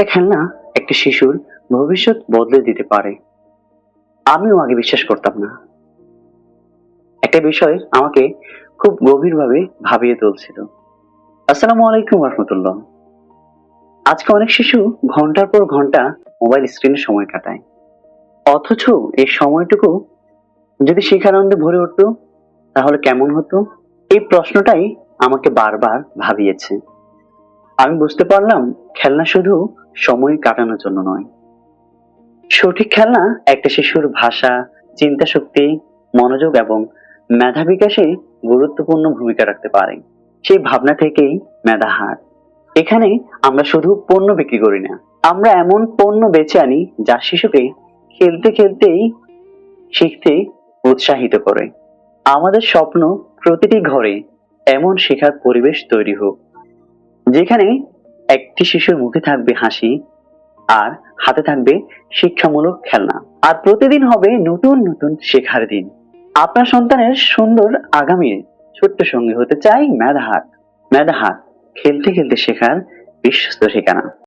একটা খেলনা একটা শিশুর ভবিষ্যৎ বদলে দিতে পারে। আমিও আগে বিশ্বাস করতাম না। একটা বিষয় আমাকে খুব গভীরভাবে ভাবিয়ে তুলছিল। আসসালামু আলাইকুম রহমতুল্লাহ। আজকে অনেক শিশু ঘন্টার পর ঘন্টা মোবাইল স্ক্রিনে সময় কাটায়, অথচ এই সময়টুকু যদি শিক্ষানন্দে ভরে উঠতো তাহলে কেমন হতো? এই প্রশ্নটাই আমাকে বারবার ভাবিয়েছে। আমি বুঝতে পারলাম, খেলনা শুধু সময় কাটানোর জন্য নয়, সঠিক খেলনা একটা শিশুর ভাষা, চিন্তা শক্তি, মনোযোগ এবং মেধা বিকাশে গুরুত্বপূর্ণ ভূমিকা রাখতে পারে। সেই ভাবনা থেকেই মেধা হাট। এখানে আমরা শুধু পণ্য বিক্রি করি না, আমরা এমন পণ্য বেচে আনি যা শিশুকে খেলতে খেলতেই শিখতে উৎসাহিত করে। আমাদের স্বপ্ন, প্রতিটি ঘরে এমন শেখার পরিবেশ তৈরি হোক, যেখানে একটি শিশুর মুখে থাকবে হাসি আর হাতে থাকবে শিক্ষামূলক খেলনা, আর প্রতিদিন হবে নতুন নতুন শেখার দিন। আপনার সন্তানের সুন্দর আগামীর ছোট্ট সঙ্গী হতে চাই মেধাহাট। মেধাহাট, খেলতে খেলতে শেখার বিশ্বস্ত ঠিকানা।